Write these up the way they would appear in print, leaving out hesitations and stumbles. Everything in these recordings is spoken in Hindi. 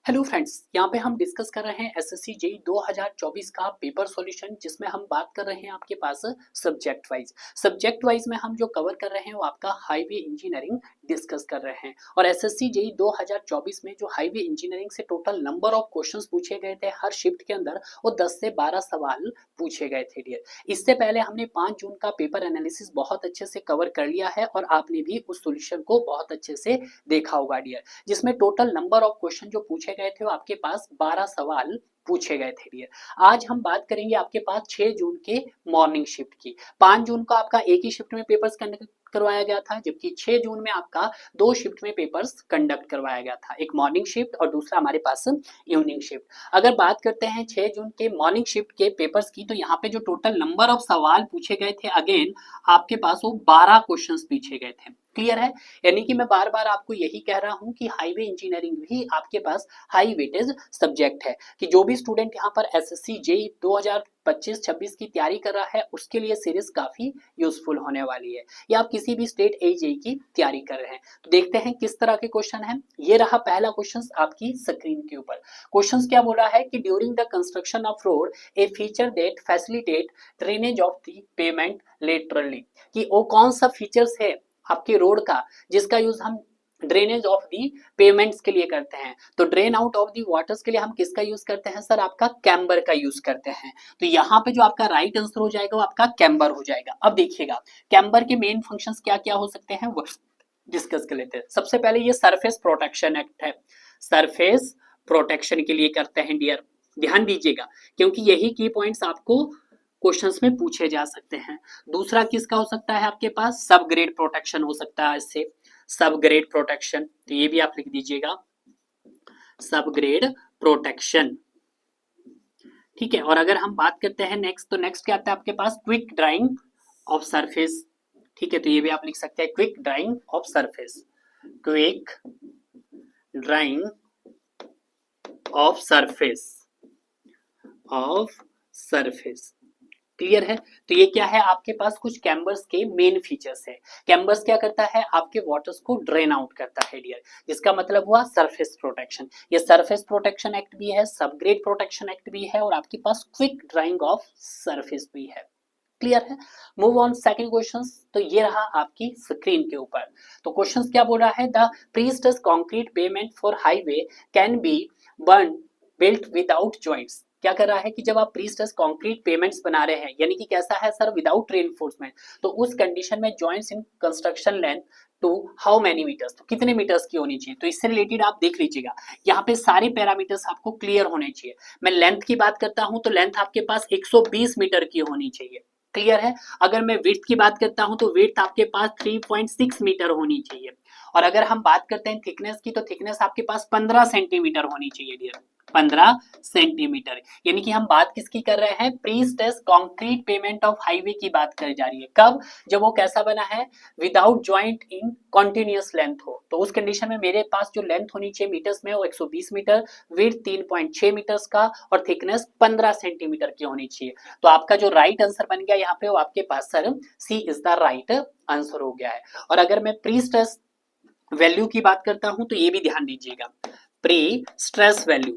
हेलो फ्रेंड्स, यहाँ पे हम डिस्कस कर रहे हैं एसएससी जेईई 2024 का पेपर सॉल्यूशन, जिसमें हम बात कर रहे हैं आपके पास सब्जेक्ट वाइज में हम जो कवर कर रहे हैं वो आपका हाईवे इंजीनियरिंग डिस्कस कर रहे हैं। और एसएससी जेईई 2024 में जो हाईवे इंजीनियरिंग से टोटल नंबर ऑफ क्वेश्चंस पूछे गए थे हर शिफ्ट के अंदर, वो 10 से 12 सवाल पूछे गए थे डियर। इससे पहले हमने 5 जून का पेपर एनालिसिस बहुत अच्छे से कवर कर लिया है और आपने भी उस सॉल्यूशन को बहुत अच्छे से देखा होगा डियर, जिसमें टोटल नंबर ऑफ क्वेश्चन जो पूछे गए थे वो आपके पास 12 सवाल पूछे गए थे डियर। आज हम बात करेंगे आपके पास 6 जून के मॉर्निंग शिफ्ट की। 5 जून को आपका एक ही शिफ्ट में पेपर्स कंडक्ट करवाया गया था, जबकि 6 जून में आपका 2 शिफ्ट में पेपर्स कंडक्ट करवाया गया था, एक मॉर्निंग शिफ्ट और दूसरा हमारे पास इवनिंग शिफ्ट। अगर बात करते हैं 6 जून के मॉर्निंग शिफ्ट के पेपर्स की, तो यहाँ पे जो टोटल नंबर ऑफ सवाल पूछे गए थे, अगेन आपके पास वो 12 क्वेश्चंस पूछे गए थे। क्लियर है? यानी कि मैं बार बार आपको यही कह रहा हूं कि हाईवे इंजीनियरिंग भी आपके पास हाई वेटेज सब्जेक्ट है, कि जो भी स्टूडेंट यहाँ पर एसएससी जेईई 2025-26 की तैयारी कर रहा है उसके लिए सीरीज काफी यूजफुल होने वाली है, या आप किसी भी स्टेट जेईई की तैयारी कर रहे हैं। तो देखते हैं किस तरह के क्वेश्चन है। ये रहा पहला क्वेश्चन आपकी स्क्रीन के ऊपर। क्वेश्चन क्या बोला है कि during the construction of road a feature that facilitate drainage of the pavement laterally, कि वो कौन सा फीचर्स है आपके रोड का जिसका यूज हम ड्रेनेज ऑफ दी पेमेंट्स के लिए करते हैं। तो drain out of the waters के लिए हम किसका यूज करते हैं सर? आपका कैम्बर का यूज करते हैं। तो यहाँ पे जो आपका राइट आंसर हो जाएगा वो आपका कैम्बर हो जाएगा। अब देखिएगा कैम्बर के मेन फंक्शंस क्या क्या हो सकते हैं वो डिस्कस कर लेते हैं। सबसे पहले ये सरफेस प्रोटेक्शन एक्ट है, सरफेस प्रोटेक्शन के लिए करते हैं डियर, ध्यान दीजिएगा, क्योंकि यही की पॉइंट्स आपको क्वेश्चंस में पूछे जा सकते हैं। दूसरा किसका हो सकता है आपके पास? सब ग्रेड प्रोटेक्शन हो सकता है इससे, सब ग्रेड प्रोटेक्शन, तो ये भी आप लिख दीजिएगा, सब ग्रेड प्रोटेक्शन। ठीक है, और अगर हम बात करते हैं नेक्स्ट, तो नेक्स्ट क्या आता है आपके पास? Quick drawing of surface. ठीक है, तो ये भी आप लिख सकते हैं, quick drawing of surface, quick drawing of surface, of surface. Clear है? तो ये क्या है आपके पास? कुछ कैम्बर्स के मेन फीचर्स है। कैम्बर्स क्या करता है? आपके वाटर्स को ड्रेन आउट करता है डियर, जिसका मतलब हुआ सरफेस प्रोटेक्शन। ये सरफेस प्रोटेक्शन एक्ट भी है, सब ग्रेड प्रोटेक्शन एक्ट भी है, और आपके पास क्विक ड्राइंग ऑफ सरफेस भी है। क्लियर है? Move on second question. तो ये रहा आपकी स्क्रीन के ऊपर। तो क्वेश्चन क्या बोल रहा है? The प्रीस्टस concrete payment for highway can be burn built without joints. क्या कर रहा है कि जब आप प्रीस्टस कंक्रीट पेमेंट्स बना रहे हैं, यानी कि कैसा है सर? विदाउट रेनफोर्समेंट, तो उस कंडीशन में joints in construction length to how many metres, तो कितने मीटर्स की होनी चाहिए? तो इससे रिलेटेड आप देख लीजिएगा, यहाँ पे सारे पैरामीटर्स आपको क्लियर होने चाहिए। मैं लेंथ की बात करता हूं तो लेंथ आपके पास 120 मीटर की होनी चाहिए। क्लियर है? अगर मैं विड्थ की बात करता हूं तो विड्थ आपके पास 3.6 मीटर होनी चाहिए। और अगर हम बात करते हैं थिकनेस की, तो थिकनेस आपके पास 15 सेंटीमीटर होनी चाहिए डियर, 15 सेंटीमीटर। यानी कि हम बात किसकी कर रहे हैं? Prestressed concrete payment of highway की बात करी जा रही है। कब? जब वो कैसा बना है? विदाउट जॉइंट इन कॉन्टिन्यूअस लेंथ हो, तो उस कंडीशन में मेरे पास जो लेंथ होनी चाहिए मीटर्स में वो 120 मीटर, विड्थ 3.6 मीटर्स का, और थिकनेस 15 सेंटीमीटर की होनी चाहिए। तो आपका जो राइट आंसर बन गया यहाँ पे वो आपके पास sir C is the right answer हो गया है। और अगर मैं प्री स्ट्रेस वैल्यू की बात करता हूं तो ये भी ध्यान दीजिएगा, pre stress value,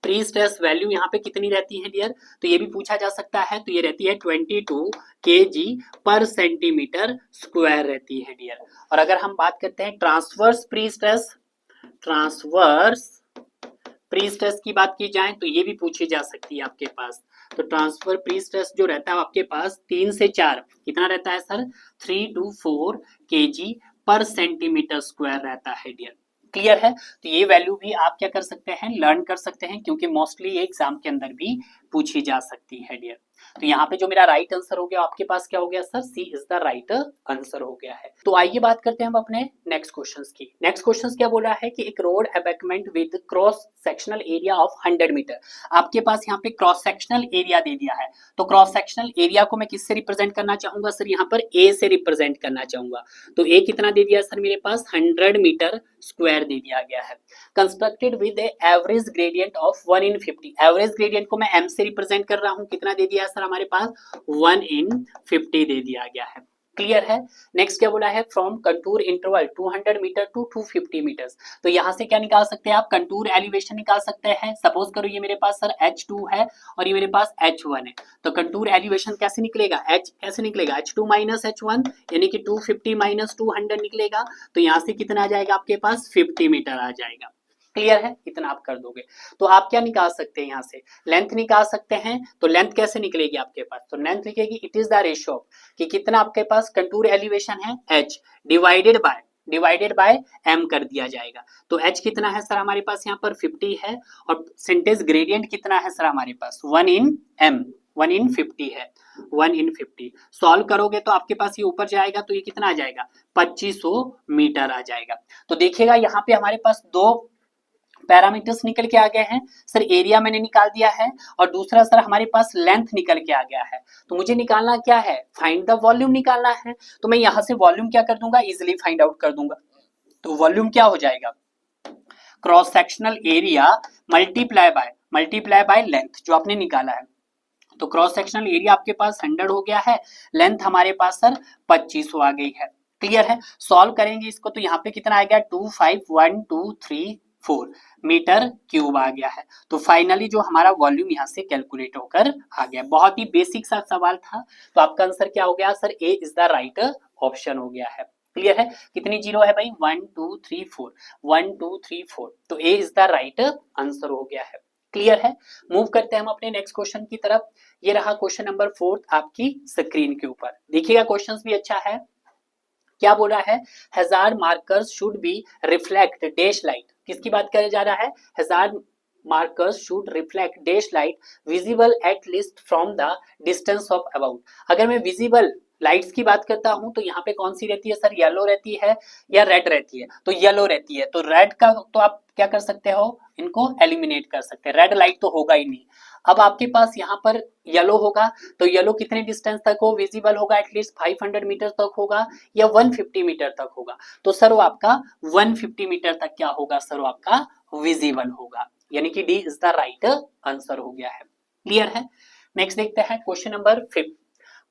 pre stress value यहाँ पे कितनी रहती है डियर? तो ये भी पूछा जा सकता है, तो ये रहती है 22 kg पर सेंटीमीटर स्क्वायर रहती है डियर। और अगर हम बात करते हैं transverse pre stress, transverse pre stress की बात की जाए तो ये भी पूछी जा सकती है आपके पास। तो ट्रांसफर प्री स्ट्रेस जो रहता है आपके पास 3 से 4, कितना रहता है सर? 3 to 4 kg पर सेंटीमीटर स्क्वायर रहता है डियर। क्लियर है? तो ये वैल्यू भी आप क्या कर सकते हैं? लर्न कर सकते हैं, क्योंकि मोस्टली एग्जाम के अंदर भी पूछी जा सकती है डियर। तो यहाँ पे जो मेरा राइट आंसर हो गया आपके पास क्या हो गया sir? C is the right answer हो गया है। तो आइए बात करते हैं हम अपने नेक्स्ट क्वेश्चंस की। नेक्स्ट क्वेश्चंस क्या बोला है कि एक road embankment with cross sectional area of 100 metre. आपके पास यहाँ पे क्रॉस सेक्शनल एरिया दे दिया है, तो क्रॉस सेक्शनल एरिया को मैं किससे रिप्रेजेंट करना चाहूंगा सर? यहाँ पर ए से रिप्रेजेंट करना चाहूंगा। तो ए कितना दे दिया सर? मेरे पास 100 मीटर स्क्वायर दे दिया गया है। Constructed with average gradient of 1 in 50, average gradient को मैं एम से रिप्रेजेंट कर रहा हूँ, कितना दे दिया सर हमारे पास? 1 in 50 दे दिया गया है। क्लियर है। नेक्स्ट क्या बोला है, from contour interval 200 metre to 250 metres. तो यहाँ से क्या निकाल सकते हैं आप, कंटूर एलिवेशन निकाल सकते हैं। सपोज करो ये मेरे पास सर H2 है और ये मेरे पास H1 है, तो कंटूर एलिवेशन कैसे निकलेगा, H कैसे निकलेगा, H2 माइनस H1 यानी कि 250 माइनस 200 निकलेगा। तो यहाँ से कितना आ जाएगा आपके पास, 50 मीटर आ जाएगा। क्लियर है, इतना आप कर दोगे। तो आप क्या निकाल सकते हैं, यहाँ से लेंथ निकाल सकते हैं। तो लेंथ कैसे निकलेगी आपके पास, तो लेंथ लिखेगी इट इज द रेशियो कि कितना आपके पास कंटूर एलिवेशन है, h डिवाइडेड बाय m कर दिया जाएगा। तो h कितना है सर हमारे पास यहाँ पर 50 है, और परसेंटेज ग्रेडियंट कितना है सर हमारे पास 1 इन m, 1 इन 50 है, 1 इन 50। सॉल्व करोगे तो आपके पास ये ऊपर जाएगा तो ये कितना आ जाएगा, 2500 मीटर आ जाएगा। तो देखिएगा यहाँ पे हमारे पास दो पैरामीटर्स निकल के आ गए हैं सर, एरिया मैंने निकाल दिया है और दूसरा सर हमारे पास लेंथ निकल के आ गया है। तो मुझे निकालना क्या है, फाइंड द वॉल्यूम निकालना है। तो मैं यहां से वॉल्यूम क्या कर दूंगा, इजिली फाइंड आउट कर दूंगा। तो वॉल्यूम क्या हो जाएगा, cross sectional area multiply by length जो आपने निकाला है। तो क्रॉस सेक्शनल एरिया आपके पास 100 हो गया है, लेंथ हमारे पास सर 2500 आ गई है। क्लियर है, सॉल्व करेंगे इसको तो यहाँ पे कितना आएगा 251234 मीटर क्यूब आ गया है। तो फाइनली जो हमारा वॉल्यूम यहाँ से कैलकुलेट होकर आ गया। बहुत ही बेसिक सा सवाल था। तो आपका आंसर क्या हो गया sir, A is the right option हो गया है। क्लियर है, कितनी जीरो है भाई, 1 2 3 4, 1 2 3 4। तो ए इज द राइट आंसर हो गया है। क्लियर है, मूव करते हैं हम अपने नेक्स्ट क्वेश्चन की तरफ। ये रहा क्वेश्चन नंबर 4 आपकी स्क्रीन के ऊपर। देखिएगा क्वेश्चन भी अच्छा है। क्या बोल रहा है, hazard markers should be reflect dash light. किसकी बात कर जा रहा है, hazard markers should reflect dash light visible at least from the distance of about. अगर मैं विजिबल लाइट्स की बात करता हूं तो यहाँ पे कौन सी रहती है सर, येलो रहती है या रेड रहती है, तो येलो रहती है। तो रेड का तो आप क्या कर सकते हो, इनको एलिमिनेट कर सकते हैं, रेड लाइट तो होगा ही नहीं। अब आपके पास यहाँ पर येलो होगा, तो येलो कितने डिस्टेंस तक हो विजिबल होगा, एटलीस्ट 500 मीटर तक होगा या 150 मीटर तक होगा। तो सर वो आपका 150 मीटर तक क्या होगा सर, वो आपका विजिबल होगा, यानी कि D is the right answer हो गया है। क्लियर है, नेक्स्ट देखते हैं क्वेश्चन नंबर 5।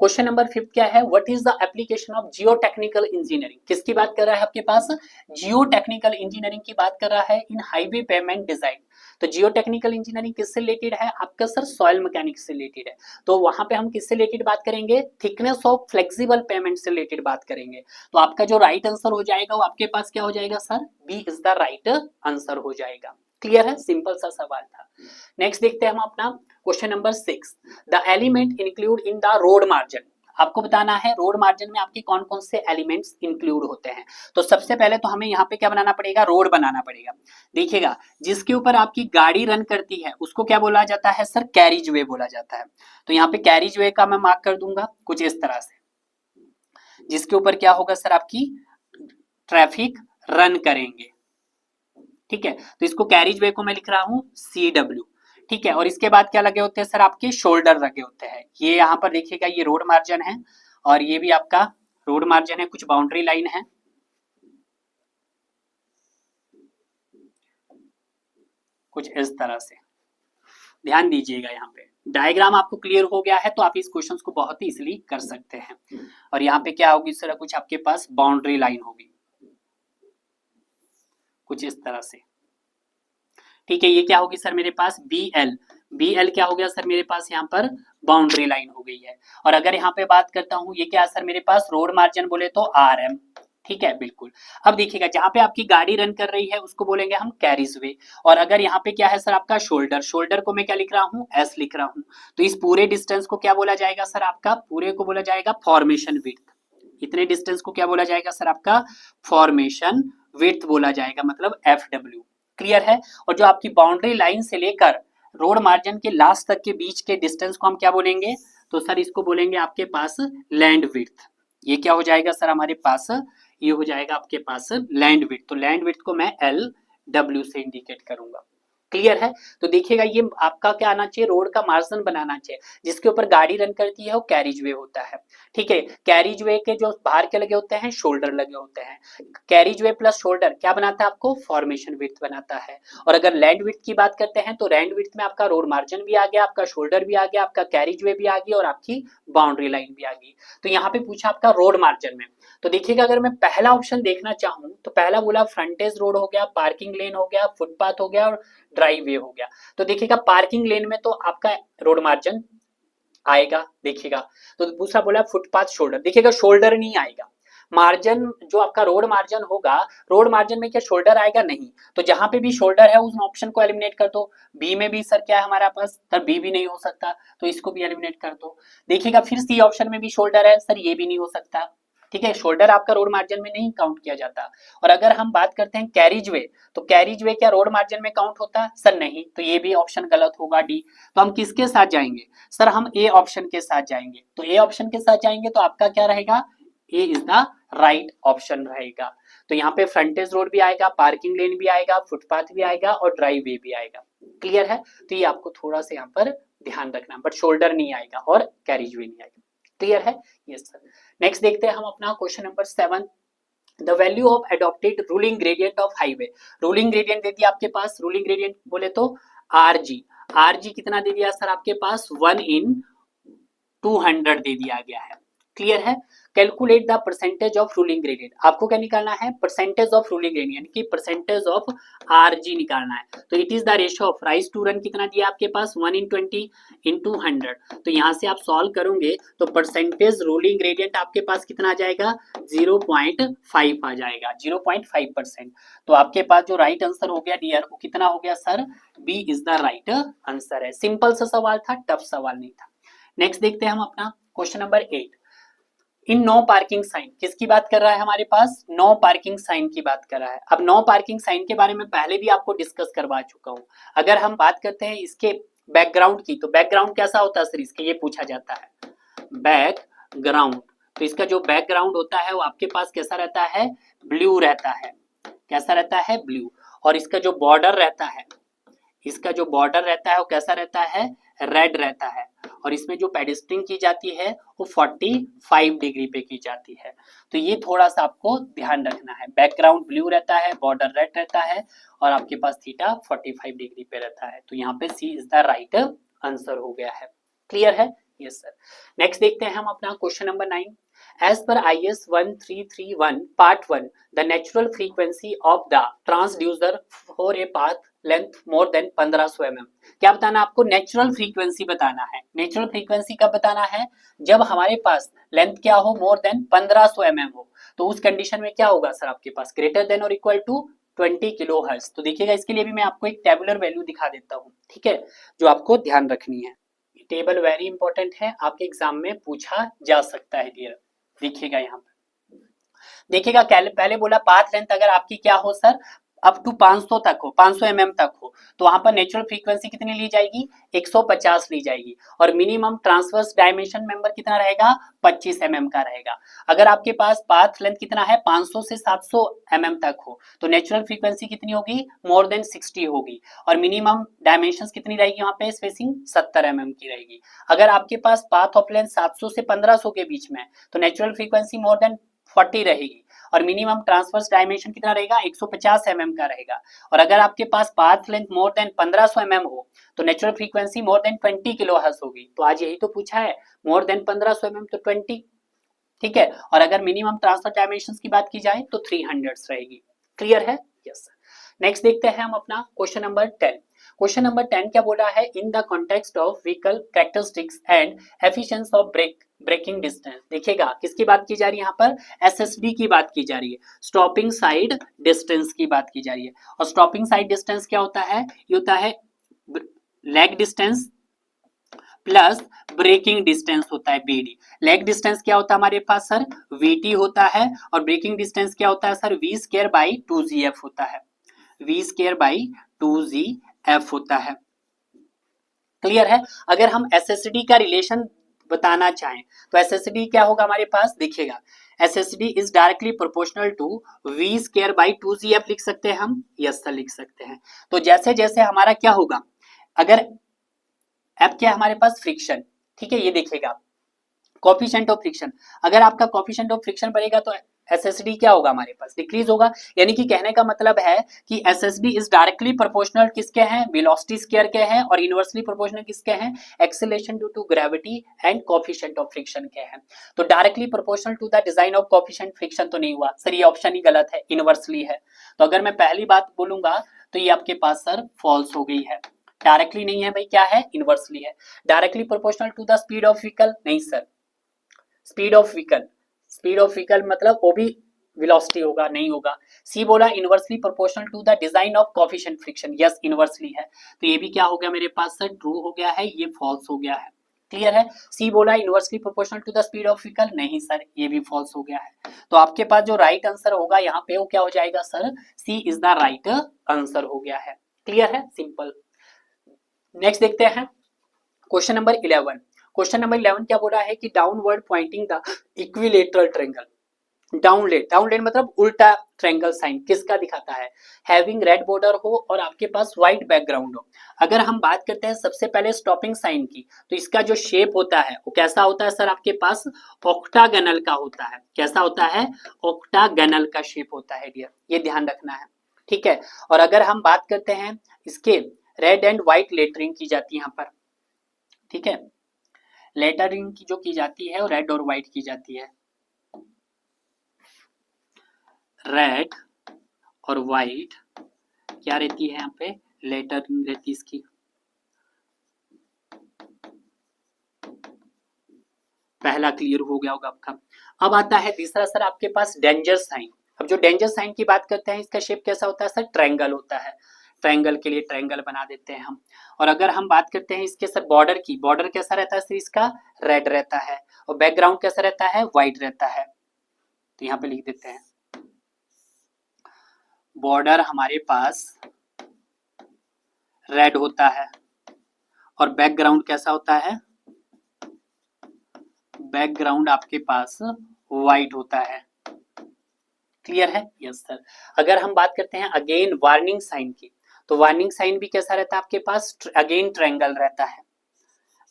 क्वेश्चन नंबर 5 क्या है, what is the application of Jio technical engineering. किसकी बात कर रहा है आपके पास, जियो टेक्निकल इंजीनियरिंग की बात कर रहा है इन हाईवे पेमेंट डिजाइन। तो जियो टेक्निकल इंजीनियरिंग किससे रिलेटेड है आपका सर, सॉइल मैकेनिक्स से रिलेटेड है। तो वहां पे हम किससे रिलेटेड बात करेंगे, थिकनेस ऑफ फ्लेक्सिबल पेमेंट से रिलेटेड बात करेंगे। तो आपका जो राइट आंसर हो जाएगा वो आपके पास क्या हो जाएगा sir, B is the right answer हो जाएगा। क्लियर है, सिंपल सा सवाल था। नेक्स्ट देखते हैं हम अपना question number 6, the element include in the road margin. आपको बताना है रोड मार्जिन में आपके कौन कौन से एलिमेंट्स इंक्लूड होते हैं। तो सबसे पहले तो हमें यहाँ पे क्या बनाना पड़ेगा, रोड बनाना पड़ेगा। देखिएगा जिसके ऊपर आपकी गाड़ी रन करती है उसको क्या बोला जाता है सर, कैरिज वे बोला जाता है। तो यहाँ पे कैरिज वे का मैं मार्क कर दूंगा कुछ इस तरह से, जिसके ऊपर क्या होगा सर, आपकी ट्रैफिक रन करेंगे। ठीक है, तो इसको कैरिज वे को मैं लिख रहा हूं CW। ठीक है, और इसके बाद क्या लगे होते हैं सर, आपके शोल्डर लगे होते हैं। ये यहाँ पर देखिएगा ये रोड मार्जिन है और ये भी आपका रोड मार्जिन है, कुछ बाउंड्री लाइन है। कुछ इस तरह से ध्यान दीजिएगा, यहाँ पे डायग्राम आपको क्लियर हो गया है तो आप इस क्वेश्चन को बहुत ही इजीली कर सकते हैं। और यहाँ पे क्या होगी सर, कुछ आपके पास बाउंड्री लाइन होगी कुछ इस तरह से। ठीक है, ये क्या होगी सर मेरे पास, BL क्या हो गया सर मेरे पास, यहाँ पर बाउंड्री लाइन हो गई है। और अगर यहाँ पे बात करता हूँ ये क्या सर मेरे पास, रोड मार्जिन बोले तो RM। ठीक है, बिल्कुल। अब देखिएगा जहां पे आपकी गाड़ी रन कर रही है उसको बोलेंगे हम कैरिज वे। और अगर यहाँ पे क्या है सर आपका शोल्डर को मैं क्या लिख रहा हूँ, S लिख रहा हूँ। तो इस पूरे डिस्टेंस को क्या बोला जाएगा सर, आपका पूरे को बोला जाएगा फॉर्मेशन विड्थ। इतने डिस्टेंस को क्या बोला जाएगा सर, आपका फॉर्मेशन विड्थ बोला जाएगा, मतलब FW। क्लियर है, और जो आपकी बाउंड्री लाइन से लेकर रोड मार्जिन के लास्ट तक के बीच के डिस्टेंस को हम क्या बोलेंगे, तो सर इसको बोलेंगे आपके पास लैंड विड्थ। ये क्या हो जाएगा सर हमारे पास, ये हो जाएगा आपके पास लैंड विड्थ। तो लैंड विड्थ को मैं LW से इंडिकेट करूंगा। क्लियर है। तो देखिएगा ये आपका क्या आना चाहिए, रोड का मार्जिन बनाना चाहिए जिसके ऊपर गाड़ी रन करती है वो कैरिज वे होता है। ठीक है, कैरिज वे के जो बाहर के लगे होते हैं शोल्डर लगे होते हैं। कैरिज वे प्लस शोल्डर क्या बनाता है आपको, फॉर्मेशन विड्थ बनाता है। और अगर लैंड विड्थ की बात करते हैं तो लैंड विड्थ में आपका रोड मार्जिन भी आ गया, आपका शोल्डर भी आ गया, आपका कैरिज वे भी आ गया और आपकी बाउंड्री लाइन भी आ गई। तो यहाँ पे पूछा आपका रोड मार्जिन में। तो देखिएगा अगर मैं पहला ऑप्शन देखना चाहूं तो पहला बोला फ्रंटेज रोड हो गया, पार्किंग लेन हो गया, फुटपाथ हो गया और ड्राइव वे हो गया। तो देखिएगा पार्किंग लेन में तो आपका रोड मार्जिन आएगा। देखिएगा तो दूसरा बोला फुटपाथ शोल्डर, देखिएगा शोल्डर नहीं आएगा। मार्जिन जो आपका रोड मार्जिन होगा, रोड मार्जिन में क्या शोल्डर आएगा, नहीं। तो जहां पे भी शोल्डर है उस ऑप्शन को एलिमिनेट कर दो। बी में भी सर क्या है हमारा पास, सर बी भी नहीं हो सकता तो इसको भी एलिमिनेट कर दो। देखिएगा फिर सी ऑप्शन में भी शोल्डर है, सर ये भी नहीं हो सकता। ठीक है, शोल्डर आपका रोड मार्जिन में नहीं काउंट किया जाता। और अगर हम बात करते हैं कैरिज वे, तो कैरिज वे क्या रोड मार्जिन में काउंट होता है, सर नहीं। तो ये भी ऑप्शन गलत होगा डी। तो हम किसके साथ जाएंगे, सर हम ए ऑप्शन के साथ जाएंगे। तो ए ऑप्शन के साथ जाएंगे तो आपका क्या रहेगा, ए इज द राइट ऑप्शन रहेगा। तो यहाँ पे फ्रंटेज रोड भी आएगा, पार्किंग लेन भी आएगा, फुटपाथ भी आएगा और ड्राइव वे भी आएगा। क्लियर है। तो ये आपको थोड़ा सा यहाँ पर ध्यान रखना, बट शोल्डर नहीं आएगा और कैरिज वे नहीं आएगा। क्लियर है, यस सर। नेक्स्ट देखते हैं हम अपना question number 7, the value of adopted ruling gradient of highway. Ruling gradient दे दिया आपके पास, रूलिंग ग्रेडियंट बोले तो आरजी। आरजी कितना दे दिया सर आपके पास, 1/200 दे दिया गया है। क्लियर है। Calculate the percentage of ruling gradient, आपको क्या निकालना है, परसेंटेज ऑफ रूलिंग ग्रेडियंट यानी कि परसेंटेज ऑफ आरजी निकालना है। तो it is the ratio of rise to run कितना दिया आपके पास, 1/20 इंटू 100। तो यहाँ से आप सॉल्व करोगे तो परसेंटेज रूलिंग ग्रेडियंट आपके पास कितना आ जाएगा, 0.5 आ जाएगा, 0.5%। तो आपके पास जो राइट आंसर हो गया डियर वो कितना हो गया sir, B is the right answer है। सिंपल सा सवाल था, टफ सवाल नहीं था। नेक्स्ट देखते हैं हम अपना question number 8, in no parking sign, किसकी बात कर रहा है हमारे पास, नो पार्किंग साइन की बात कर रहा है। अब नो पार्किंग साइन के बारे में पहले भी आपको डिस्कस करवा चुका हूं। अगर हम बात करते हैं इसके बैकग्राउंड की, तो बैकग्राउंड कैसा होता है सर इसके, ये पूछा जाता है बैकग्राउंड। तो इसका जो बैकग्राउंड होता है वो आपके पास कैसा रहता है, ब्लू रहता है। कैसा रहता है, ब्लू। और इसका जो बॉर्डर रहता है, इसका जो बॉर्डर रहता है वो कैसा रहता है, रेड रहता है। और इसमें जो पेडिस्ट्रिंग की जाती है वो 45 डिग्री पे की जाती है। तो ये थोड़ा सा आपको ध्यान रखना है, बैकग्राउंड ब्लू रहता है, बॉर्डर रेड रहता है और आपके पास थीटा 45 डिग्री पे रहता है। तो यहाँ पे सी इज द राइट आंसर हो गया है। क्लियर है, यस सर। नेक्स्ट देखते हैं हम अपना question number 9, as per IS 1331 part 1 the natural frequency of the transducer for a path length more than 1500 mm। क्या बताना आपको, नेचुरल फ्रीक्वेंसी बताना है। नेचुरल फ्रीक्वेंसी कब बताना है, जब हमारे पास लेंथ क्या हो, मोर देन 1500 mm हो। तो उस कंडीशन में क्या होगा सर आपके पास, ग्रेटर देन और इक्वल टू 20 किलो हर्ट्ज। तो देखिएगा इसके लिए भी मैं आपको एक टेबुलर वैल्यू दिखा देता हूँ, ठीक है, जो आपको ध्यान रखनी है। टेबल वेरी इंपॉर्टेंट है, आपके एग्जाम में पूछा जा सकता है डियर। देखिएगा यहाँ पर, देखिएगा पहले बोला पाथ लेंथ अगर आपकी क्या हो सर, अप टू 500 तक हो, 500 mm तक हो, तो वहां पर नेचुरल फ्रीक्वेंसी कितनी ली जाएगी, 150 ली जाएगी। और मिनिमम ट्रांसवर्स डायमेंशन मेंबर कितना रहेगा, 25 mm का रहेगा। अगर आपके पास पाथ लेंथ कितना है, 500 से 700 mm तक हो, तो नेचुरल फ्रीक्वेंसी कितनी होगी, मोर देन 60 होगी। और मिनिमम डायमेंशन कितनी रहेगी वहां पे, स्पेसिंग 70 mm की रहेगी। अगर आपके पास पाथ ऑफ लेंथ 700 से 1500 के बीच में, तो नेचुरल फ्रीक्वेंसी मोर देन 40 रहेगी। और मिनिमम ट्रांसवर्स डायमेंशन कितना रहेगा, 150 mm का रहेगा। और अगर आपके पास path length more than 1500 mm हो, तो natural frequency more than 20 kilo hertz होगी। तो आज यही तो पूछा है, मोर देन 1500 mm तो 20, ठीक है। और अगर मिनिमम ट्रांसफर डायमेंशन की बात की जाए तो 300 रहेगी। क्लियर है, यस। नेक्स्ट देखते हैं हम अपना क्वेश्चन नंबर 10। क्वेश्चन नंबर 10 क्या बोल रहा है, in the context of vehicle characteristics and efficiency of braking distance. देखिएगा किसकी बात की जा रही है यहाँ पर, एसएसडी की बात की जा रही है, स्टॉपिंग साइड डिस्टेंस की बात की जा रही है। और स्टॉपिंग साइड डिस्टेंस क्या होता है, ये होता है lag distance plus braking distance होता है बीडी। लेग डिस्टेंस क्या होता है हमारे पास सर, वीटी होता है। और ब्रेकिंग डिस्टेंस क्या होता है sir, we square by 2gf होता है, वी स्क्वायर बाई 2gf होता है। क्लियर है। अगर हम एसएसडी का रिलेशन बताना चाहें तो SSD क्या होगा हमारे पास, देखिएगा SSD is directly proportional to V square by 2ZF लिख सकते हैं हम, यस सर लिख सकते हैं। तो जैसे जैसे हमारा क्या होगा, अगर F क्या है हमारे पास, फ्रिक्शन, ठीक है, ये देखिएगा कोफिशिएंट ऑफ फ्रिक्शन, अगर आपका कोफिशिएंट ऑफ फ्रिक्शन बढ़ेगा तो SSD क्या होगा हमारे पास, डिक्रीज होगा। यानी कि कहने का मतलब है कि SSD इज डायरेक्टली प्रोपोर्शनल किसके हैं, वेलोसिटी स्क्वायर के हैं, और इनवर्सली प्रोपोर्शनल किसके हैं, acceleration due to gravity and coefficient of friction के हैं। तो directly proportional to the design of coefficient friction तो नहीं हुआ सर, ये ऑप्शन ही गलत है, इनवर्सली है। तो अगर मैं पहली बात बोलूंगा तो ये आपके पास सर फॉल्स हो गई है, डायरेक्टली नहीं है भाई, क्या है, इनवर्सली है। Directly proportional to the speed of vehicle, नहीं sir, speed of vehicle, speed of vehicle मतलब वो भी वेलोसिटी होगा, नहीं होगा। सी बोला inversely proportional to the design of coefficient friction, yes inversely है। तो ये भी क्या हो गया मेरे पास सर, ट्रू हो गया है, ये फॉल्स हो गया है, क्लियर है। सी बोला inversely proportional to the speed of vehicle, नहीं सर ये भी फॉल्स हो गया है। तो आपके पास जो राइट आंसर होगा यहाँ पे वो क्या हो जाएगा sir, C is the right answer हो गया है, क्लियर है, सिंपल। नेक्स्ट देखते हैं क्वेश्चन नंबर 11। क्वेश्चन नंबर 11 क्या बोला है कि downward pointing the equilateral triangle, डाउनलेट मतलब उल्टा ट्रायंगल साइन किसका दिखाता है, हैविंग रेड बॉर्डर हो और आपके पास व्हाइट बैकग्राउंड हो। अगर हम बात करते हैं सबसे पहले स्टॉपिंग साइन की, तो इसका जो शेप होता है वो कैसा होता है सर, आपके पास ऑक्टागनल का होता है, कैसा होता है, ऑक्टागनल का शेप होता है डियर, ये ध्यान रखना है, ठीक है। और अगर हम बात करते हैं इसके रेड एंड व्हाइट लेटरिंग की जाती है यहाँ पर, ठीक है, लेटरिंग की जो की जाती है वो रेड और व्हाइट की जाती है, रेड और व्हाइट क्या रहती है यहाँ पे, लेटरिंग रहती है इसकी। पहला क्लियर हो गया होगा आपका। अब आता है तीसरा सर आपके पास डेंजर साइन। अब जो डेंजर साइन की बात करते हैं इसका शेप कैसा होता है सर, ट्रायंगल होता है, ट्रायंगल के लिए ट्रायंगल बना देते हैं हम। और अगर हम बात करते हैं इसके सर बॉर्डर की, बॉर्डर कैसा रहता है सर, इसका रेड रहता है, और बैकग्राउंड कैसा रहता है, व्हाइट रहता है। तो यहाँ पे लिख देते हैं बॉर्डर हमारे पास रेड होता है और बैकग्राउंड कैसा होता है, बैकग्राउंड आपके पास व्हाइट होता है, क्लियर है, यस सर। अगर हम बात करते हैं अगेन वार्निंग साइन की, तो वार्निंग साइन भी कैसा रहता है आपके पास, अगेन ट्रायंगल रहता है,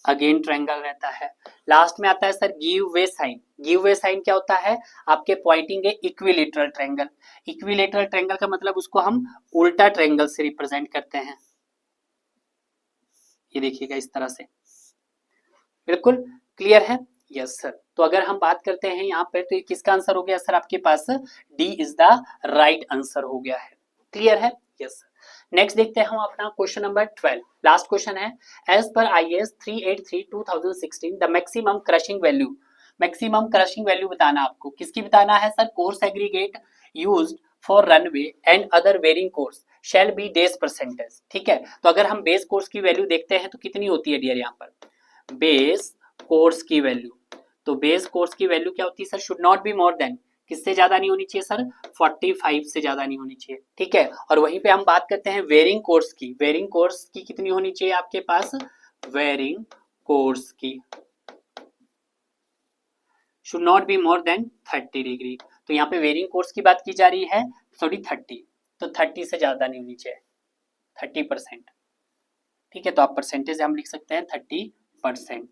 अगेन ट्रायंगल रहता है। लास्ट में आता है sir give way sign. Give way sign क्या होता है, आपके पॉइंटिंग है इक्विलेटरल ट्रायंगल। इक्विलेटरल ट्रायंगल का मतलब उसको हम उल्टा ट्रायंगल से रिप्रेजेंट करते हैं, ये देखिएगा इस तरह से, बिल्कुल क्लियर है, यस सर। तो अगर हम बात करते हैं यहाँ पे तो ये किसका आंसर हो गया सर, आपके पास D is the right answer हो गया है, क्लियर है, यस सर। नेक्स्ट देखते हैं हम अपना क्वेश्चन नंबर 12, लास्ट क्वेश्चन है। As per IAS 383/2016 the maximum crushing value, maximum crushing value बताना आपको, किसकी बताना है sir, coarse aggregate used for runway and other wearing course shall be days percentage, ठीक है। तो अगर हम बेस कोर्स की वैल्यू देखते हैं तो कितनी होती है डियर, यहाँ पर बेस कोर्स की वैल्यू, तो बेस कोर्स की वैल्यू क्या होती है sir, should not be more than, किससे ज्यादा नहीं होनी चाहिए सर, 45 से ज्यादा नहीं होनी चाहिए, ठीक है। और वहीं पे हम बात करते हैं वेरिंग कोर्स की, वेरिंग कोर्स की कितनी होनी चाहिए आपके पास, वेरिंग कोर्स की should not be more than 30 degree. तो यहाँ पे वेरिंग कोर्स की बात की जा रही है, सॉरी 30, तो 30 से ज्यादा नहीं होनी चाहिए, 30%, ठीक है। तो आप परसेंटेज हम लिख सकते हैं 30%।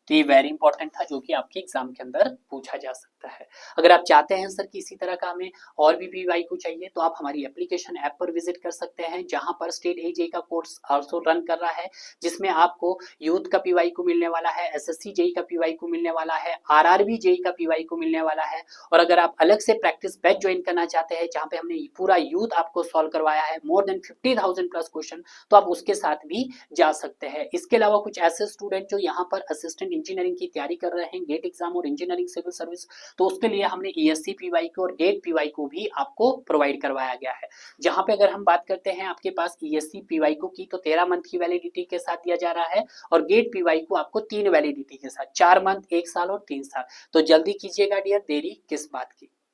तो ये वेरी इंपॉर्टेंट था जो कि आपके एग्जाम के अंदर पूछा जा सकता है। अगर आप चाहते हैं सर कि इसी तरह का हमें और भी PYQ चाहिए तो आप हमारी एप्लीकेशन ऐप पर विजिट कर सकते हैं, जहां पर स्टेट AJE का कोर्स आल्सो रन कर रहा है, जिसमें आपको यूथ का PYQ मिलने वाला है, SSC JEE का PYQ मिलने वाला है, RRB JEE का PYQ मिलने वाला है। और अगर आप अलग से प्रैक्टिस बैच ज्वाइन करना चाहते हैं जहाँ पे हमने पूरा यूथ आपको सॉल्व करवाया है, मोर देन 50,000 प्लस क्वेश्चन, तो आप उसके साथ भी जा सकते हैं। इसके अलावा कुछ ऐसे स्टूडेंट जो यहाँ पर असिस्टेंट इंजीनियरिंग की तैयारी कर रहे हैं, गेट एग्जाम और इंजीनियरिंग सिविल सर्विस, तो उसके लिए हमने ESC PYQ और गेट PYQ भी आपको प्रोवाइड करवाया गया है। जहां पे अगर हम बात करते हैं आपके पास ESC PYQ की, तो 13 मंथ की वैलिडिटी के साथ दिया जा रहा है, और गेट PYQ आपको 3 वैलिडिटी के साथ, 4 मंथ, 1 साल और 3 साल। तो जल्दी कीजिएगा डियर, देरी किस बात की।